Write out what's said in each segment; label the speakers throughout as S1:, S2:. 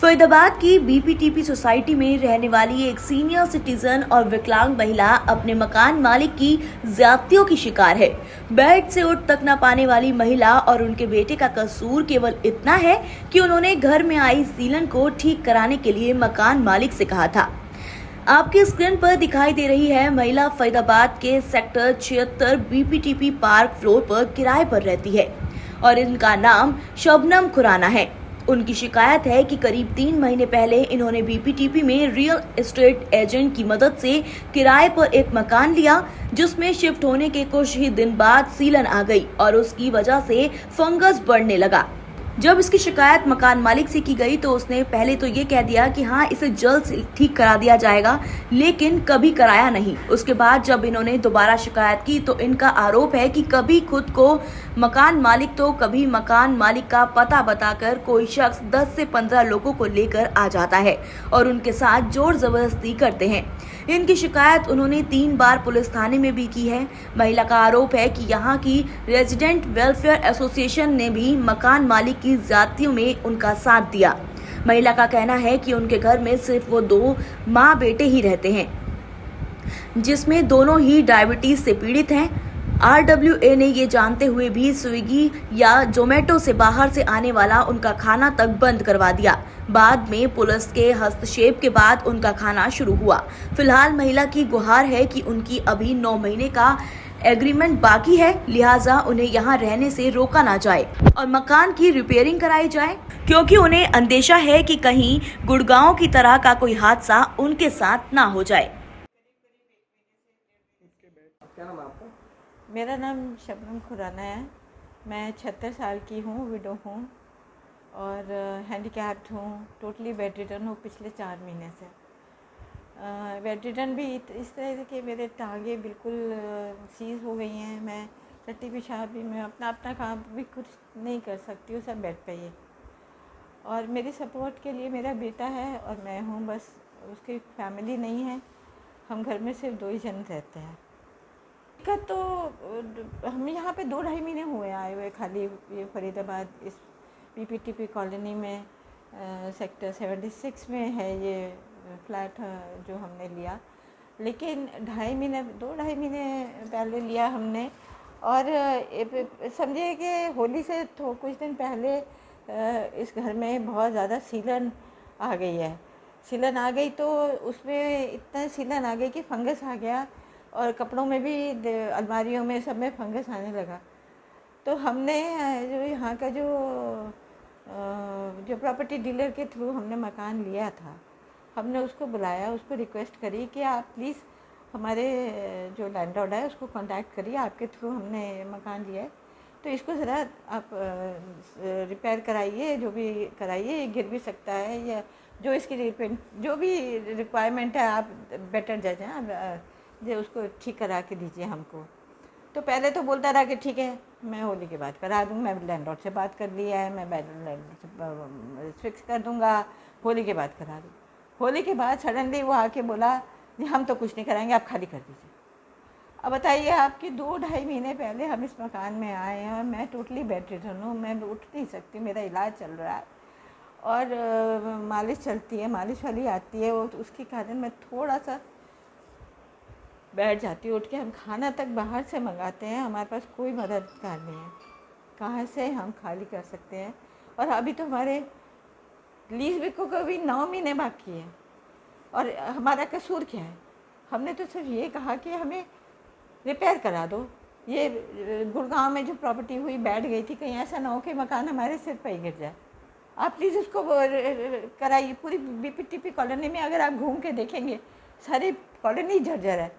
S1: फरीदाबाद की BPTP society में रहने वाली एक सीनियर सिटीजन और विकलांग महिला अपने मकान मालिक की ज्यादतियों की शिकार है। बेड से उठ तक न पाने वाली महिला और उनके बेटे का कसूर केवल इतना है कि उन्होंने घर में आई सीलन को ठीक कराने के लिए मकान मालिक से कहा था। आपकी स्क्रीन पर दिखाई दे रही है महिला फरीदाबाद के सेक्टर 76 बीपीटीपी पार्क फ्लोर पर किराए पर रहती है और इनका नाम शबनम खुराना है। उनकी शिकायत है कि करीब 3 महीने पहले इन्होंने बीपीटीपी में रियल एस्टेट एजेंट की मदद से किराए पर एक मकान लिया, जिसमें शिफ्ट होने के कुछ ही दिन बाद सीलन आ गई और उसकी वजह से फंगस बढ़ने लगा। जब इसकी शिकायत मकान मालिक से की गई तो उसने पहले तो ये कह दिया कि हाँ, इसे जल्द से ठीक करा दिया जाएगा, लेकिन कभी कराया नहीं। उसके बाद जब इन्होंने दोबारा शिकायत की तो इनका आरोप है कि कभी खुद को मकान मालिक तो कभी मकान मालिक का पता बताकर कोई शख्स 10 से 15 लोगों को लेकर आ जाता है और उनके साथ जोर जबरदस्ती करते हैं। इनकी शिकायत उन्होंने 3 बार पुलिस थाने में भी की है। महिला का आरोप है कि यहाँ की रेजिडेंट वेलफेयर एसोसिएशन ने भी मकान मालिक की ज्यादतियों में उनका साथ दिया। महिला का कहना है कि उनके घर में सिर्फ वो 2 माँ बेटे ही रहते हैं, जिसमें दोनों ही डायबिटीज से पीड़ित हैं। RWA ने ये जानते हुए भी स्विगी या जोमेटो से बाहर से आने वाला उनका खाना तक बंद करवा दिया। बाद में पुलिस के हस्तक्षेप के बाद उनका खाना शुरू हुआ। फिलहाल महिला की गुहार है कि उनकी अभी 9 महीने का एग्रीमेंट बाकी है, लिहाजा उन्हें यहाँ रहने से रोका ना जाए और मकान की रिपेयरिंग कराई जाए, क्योंकि उन्हें अंदेशा है कि कहीं गुड़गांव की तरह का कोई हादसा उनके साथ ना हो जाए।
S2: क्या नाम है आपका?
S3: मेरा नाम शबनम खुराना है। मैं 76 साल की हूँ, विडो हूँ और हैंडीकैप्ड हूँ। टोटली बेड रिटर्न हूँ पिछले 4 महीने से। बेड रिटर्न भी इस तरह के मेरे टांगे बिल्कुल सीज हो गई हैं। मैं टट्टी पेशाब भी, मैं अपना काम भी कुछ नहीं कर सकती हूँ, सब बेड पे ही। और मेरी सपोर्ट के लिए मेरा बेटा है और मैं हूँ, बस उसकी फैमिली नहीं है। हम घर में सिर्फ 2 ही जन रहते हैं। दिक्कत तो हम यहाँ पे 2-2.5 महीने हुए आए हुए, खाली ये फरीदाबाद इस बीपीटीपी कॉलोनी में सेक्टर 76 में है ये फ्लैट जो हमने लिया। लेकिन 2-2.5 महीने पहले लिया हमने और समझिए कि होली से कुछ दिन पहले इस घर में बहुत ज़्यादा सीलन आ गई है। सीलन आ गई तो उसमें इतना सीलन आ गई कि फंगस आ गया और कपड़ों में भी, अलमारियों में, सब में फंगस आने लगा। तो हमने जो यहाँ का जो प्रॉपर्टी डीलर के थ्रू हमने मकान लिया था, हमने उसको बुलाया, उसको रिक्वेस्ट करी कि आप प्लीज़ हमारे जो लैंडलॉर्ड है उसको कांटेक्ट करिए, आपके थ्रू हमने मकान लिया है, तो इसको ज़रा आप रिपेयर कराइए, जो भी कराइए, ये गिर भी सकता है, या जो इसकी जो भी रिक्वायरमेंट है आप बेटर जज हैं, आप जो उसको ठीक करा के दीजिए हमको। तो पहले तो बोलता रहा कि ठीक है, मैं होली के बाद करा दूँ, मैं लैंडलॉर्ड से बात कर लिया है, मैं लैंडलॉर्ड से फिक्स कर दूँगा, होली के बाद करा दूँ। होली के बाद सडनली वो आके बोला जी हम तो कुछ नहीं कराएंगे, आप खाली कर दीजिए। अब बताइए आपकी 2-2.5 महीने पहले हम इस मकान में आए हैं और मैं टोटली बेड रिटर्न हूँ, मैं उठ नहीं सकती, मेरा इलाज चल रहा है और मालिश चलती है, मालिश वाली आती है, वो तो उसके कारण मैं थोड़ा सा बैठ जाती हूँ। उठ के हम खाना तक बाहर से मंगाते हैं, हमारे पास कोई मददगार नहीं है, कहाँ से हम खाली कर सकते हैं। और अभी तो हमारे लीज भी को भी 9 महीने बाकी है और हमारा कसूर क्या है? हमने तो सिर्फ ये कहा कि हमें रिपेयर करा दो। ये गुड़गांव में जो प्रॉपर्टी हुई, बैठ गई थी, कहीं ऐसा ना हो कि मकान हमारे सिर पर ही गिर जाए। आप प्लीज़ उसको कराइए। पूरी बीपीटीपी कॉलोनी में अगर आप घूम के देखेंगे, सारी कॉलोनी जर्जर है।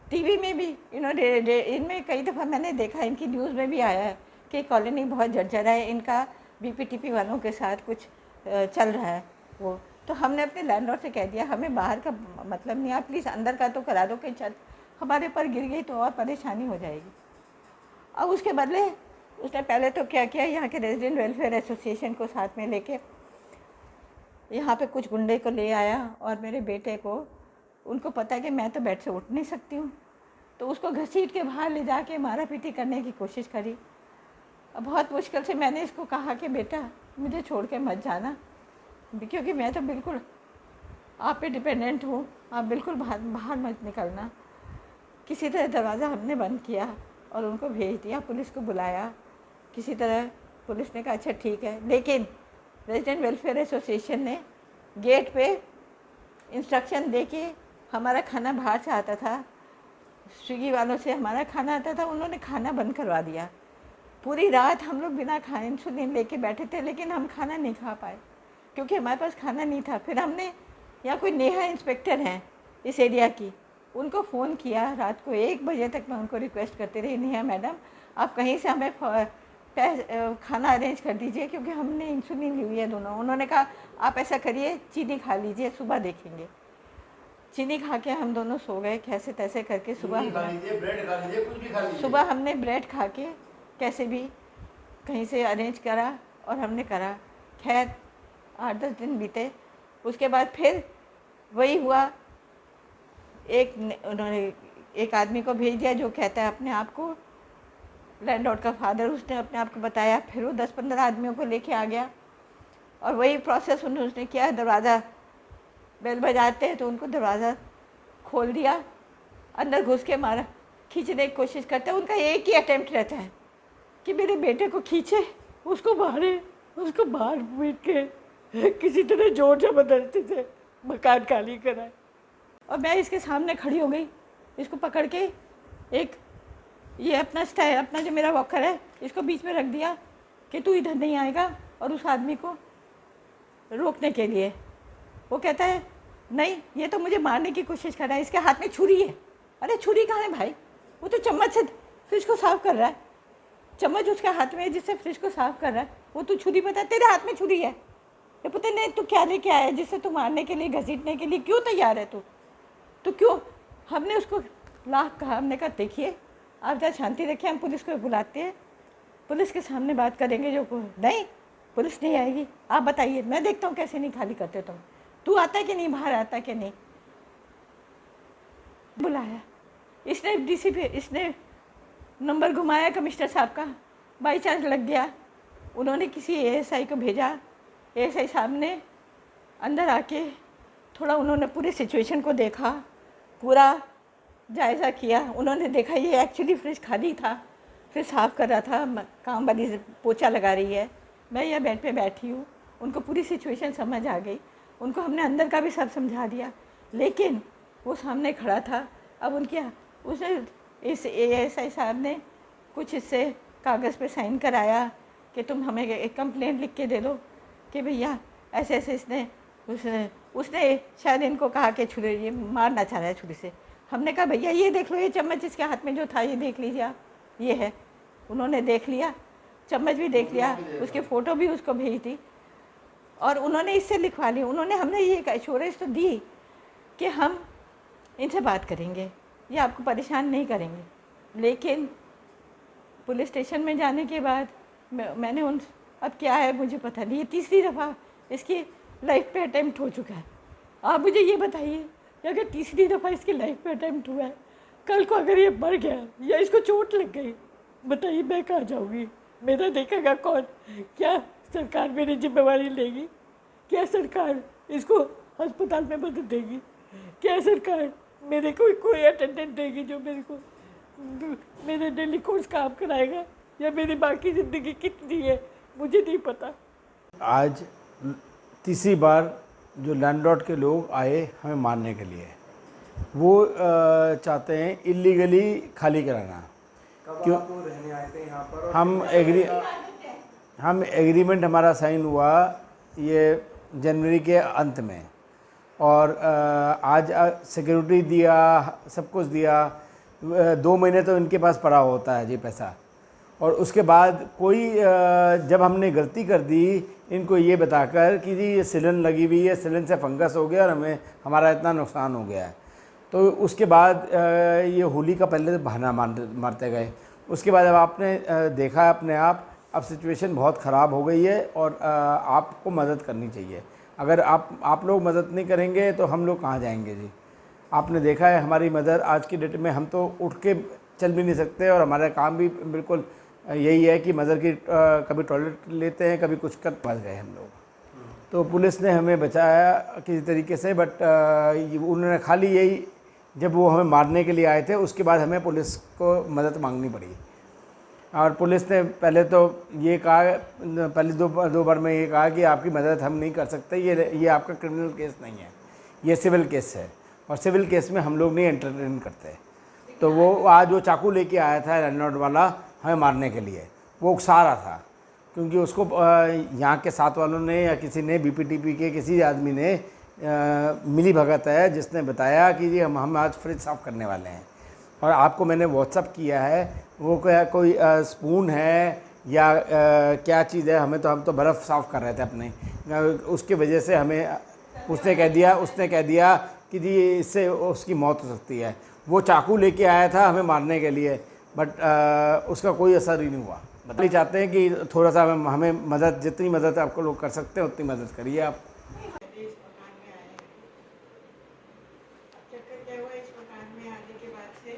S3: टीवी में भी इनमें कई दफ़ा मैंने देखा, इनकी न्यूज़ में भी आया है कि कॉलोनी बहुत जर्जर है, इनका बीपीटीपी वालों के साथ कुछ चल रहा है वो। तो हमने अपने लैंडलॉर्ड से कह दिया हमें बाहर का मतलब नहीं, आप प्लीज़ अंदर का तो करा दो, कि छत हमारे ऊपर गिर गई तो और परेशानी हो जाएगी। अब उसके बदले उसने पहले तो क्या किया, यहाँ के रेजिडेंट वेलफेयर एसोसिएशन को साथ में लेके यहाँ पे कुछ गुंडे को ले आया और मेरे बेटे को, उनको पता है कि मैं तो बेड से उठ नहीं सकती हूँ, तो उसको घसीट के बाहर ले जाके मारा पीटी करने की कोशिश करी। अब बहुत मुश्किल से मैंने इसको कहा कि बेटा मुझे छोड़ के मत जाना, क्योंकि मैं तो बिल्कुल आप पे डिपेंडेंट हूँ। आप बिल्कुल बाहर बाहर मत निकलना। किसी तरह दरवाज़ा हमने बंद किया और उनको भेज दिया, पुलिस को बुलाया। किसी तरह पुलिस ने कहा अच्छा ठीक है, लेकिन रेजिडेंट वेलफेयर एसोसिएशन ने गेट पे इंस्ट्रक्शन दे के, हमारा खाना बाहर से आता था, स्विगी वालों से हमारा खाना आता था, उन्होंने खाना बंद करवा दिया। पूरी रात हम लोग बिना खाए इंसुलिन लेके बैठे थे, लेकिन हम खाना नहीं खा पाए क्योंकि हमारे पास खाना नहीं था। फिर हमने, यहाँ कोई नेहा इंस्पेक्टर हैं इस एरिया की, उनको फ़ोन किया। रात को 1 बजे तक मैं उनको रिक्वेस्ट करती रही, नेहा मैडम आप कहीं से हमें खाना अरेंज कर दीजिए क्योंकि हमने इंसुलिन ली हुई है दोनों। उन्होंने कहा आप ऐसा करिए, चीनी खा लीजिए, सुबह देखेंगे। चीनी खा के हम दोनों सो गए कैसे तैसे करके।
S2: ब्रेड खा लीजिए, कुछ भी खा लीजिए।
S3: सुबह हमने ब्रेड खा के कैसे भी कहीं से अरेंज करा और हमने करा। खैर 8-10 दिन बीते। उसके बाद फिर वही हुआ, उन्होंने एक आदमी को भेज दिया जो कहता है अपने आप को लैंडलॉर्ड का फादर, उसने अपने आप को बताया। फिर वो 10-15 आदमियों को लेके आ गया और वही प्रोसेस उसने किया। दरवाज़ा बेल बजाते हैं तो उनको दरवाज़ा खोल दिया, अंदर घुस के मारा, खींचने की कोशिश करते हैं। उनका एक ही अटेम्प्ट रहता है कि मेरे बेटे को खींचे, उसको मारे, उसको मार पीट के किसी तरह जोर जबरदस्ती से मकान खाली कराए। और मैं इसके सामने खड़ी हो गई, इसको पकड़ के एक ये अपना जो मेरा वॉकर है इसको बीच में रख दिया कि तू इधर नहीं आएगा, और उस आदमी को रोकने के लिए वो कहता है नहीं ये तो मुझे मारने की कोशिश कर रहा है, इसके हाथ में छुरी है। अरे छुरी कहाँ है भाई, वो तो चम्मच से फ्रिज को साफ़ कर रहा है, चम्मच उसके हाथ में है जिससे फ्रिज को साफ़ कर रहा है, वो तू छुरी बता, तेरे हाथ में छुरी है, ये पता नहीं तू क्या लेके आया जिससे तू मारने के लिए, घसीटने के लिए क्यों तैयार है तू क्यों। हमने उसको लाख कहा, हमने कहा देखिए आप जरा शांति रखिए, हम पुलिस को बुलाते हैं, पुलिस के सामने बात करेंगे। जो नहीं, पुलिस नहीं आएगी, आप बताइए, मैं देखता हूँ कैसे नहीं खाली करते तुम, तू आता है कि नहीं, बाहर आता है कि नहीं। बुलाया, इसने डीसीपी, इसने नंबर घुमाया कमिश्नर साहब का, बाई चांस लग गया। उन्होंने किसी एएसआई को भेजा, एएसआई साहब ने अंदर आके थोड़ा उन्होंने पूरी सिचुएशन को देखा, पूरा जायज़ा किया। उन्होंने देखा ये एक्चुअली फ्रिज खाली था, फिर साफ़ कर रहा था, काम वाली पोछा लगा रही है, मैं यह बेड पे बैठी हूँ। उनको पूरी सिचुएशन समझ आ गई, उनको हमने अंदर का भी सब समझा दिया, लेकिन वो सामने खड़ा था। अब उनके उसने इस एएसआई साहब ने कुछ इससे कागज़ पे साइन कराया कि तुम हमें एक कंप्लेंट लिख के दे दो कि भैया ऐसे ऐसे उसने शायद इनको कहा कि छुरी, ये मारना चाह रहा है छुरी से। हमने कहा भैया ये देख लो, ये चम्मच इसके हाथ में जो था ये देख लीजिए आप, ये है। उन्होंने देख लिया, चम्मच भी देख लिया, उसकी फ़ोटो भी उसको भेज दी और उन्होंने इससे लिखवा ली। उन्होंने हमने ये एश्योरेंस तो दी कि हम इनसे बात करेंगे, ये आपको परेशान नहीं करेंगे। लेकिन पुलिस स्टेशन में जाने के बाद मैंने अब क्या है मुझे पता नहीं, ये तीसरी दफ़ा इसकी लाइफ पे अटेम्प्ट हो चुका है। आप मुझे ये बताइए कि अगर तीसरी दफ़ा इसकी लाइफ पे अटेम्प्ट हुआ है, कल को अगर ये मर गया या इसको चोट लग गई, बताइए मैं कहाँ जाऊँगी, मेरा देखेगा कौन? क्या सरकार मेरी जिम्मेवारी लेगी? क्या सरकार इसको अस्पताल में मदद देगी? क्या सरकार मेरे को कोई अटेंडेंट देगी जो मेरे को मेरे डेली कोर्स काम कराएगा, या मेरी बाकी ज़िंदगी कितनी है मुझे नहीं पता।
S2: आज तीसरी बार जो लैंडलॉर्ड के लोग आए हमें मारने के लिए, वो चाहते हैं इलीगली खाली कराना। क्यों
S4: रहने आए थे यहाँ पर?
S2: हम एग्रीमेंट हमारा साइन हुआ ये जनवरी के अंत में, और आज सिक्योरिटी दिया, सब कुछ दिया, 2 महीने तो इनके पास पड़ा होता है जी पैसा। और उसके बाद कोई जब हमने गलती कर दी इनको ये बताकर कि जी ये सिलन लगी हुई है, सिलन से फंगस हो गया और हमारा इतना नुकसान हो गया है, तो उसके बाद ये होली का पहले बहाना मारते गए। उसके बाद अब आपने देखा अपने आप, अब सिचुएशन बहुत ख़राब हो गई है और आपको मदद करनी चाहिए। अगर आप लोग मदद नहीं करेंगे तो हम लोग कहाँ जाएंगे जी। आपने देखा है हमारी मदर आज की डेट में, हम तो उठ के चल भी नहीं सकते और हमारा काम भी बिल्कुल यही है कि मदर की कभी टॉयलेट लेते हैं, कभी कुछ कर फंस गए हम लोग। तो पुलिस ने हमें बचाया किसी तरीके से, बट उन्होंने खाली यही, जब वो हमें मारने के लिए आए थे उसके बाद हमें पुलिस को मदद मांगनी पड़ी। और पुलिस ने पहले तो ये कहा, पहले दो बार में ये कहा कि आपकी मदद हम नहीं कर सकते, ये आपका क्रिमिनल केस नहीं है, ये सिविल केस है और सिविल केस में हम लोग नहीं एंटरटेन करते। तो वो आज वो चाकू लेके आया था लैंडलॉर्ड वाला हमें मारने के लिए, वो उकसा रहा था क्योंकि उसको यहाँ के साथ वालों ने या किसी ने बीपीटीपी के किसी आदमी ने मिली भगत है जिसने बताया कि जी हम आज फ्रिज साफ़ करने वाले हैं और आपको मैंने व्हाट्सअप किया है, वो क्या कोई स्पून है या क्या चीज़ है, हम तो बर्फ़ साफ़ कर रहे थे अपने, उसकी वजह से हमें उसने कह दिया कि जी इससे उसकी मौत हो सकती है। वो चाकू लेके आया था हमें मारने के लिए, बट उसका कोई असर ही नहीं हुआ। बताइए चाहते हैं कि थोड़ा सा हमें मदद, जितनी मदद आपको लोग कर सकते हैं उतनी मदद करिए आप।
S3: चक्कर क्या हुआ, इस मकान में आने के बाद से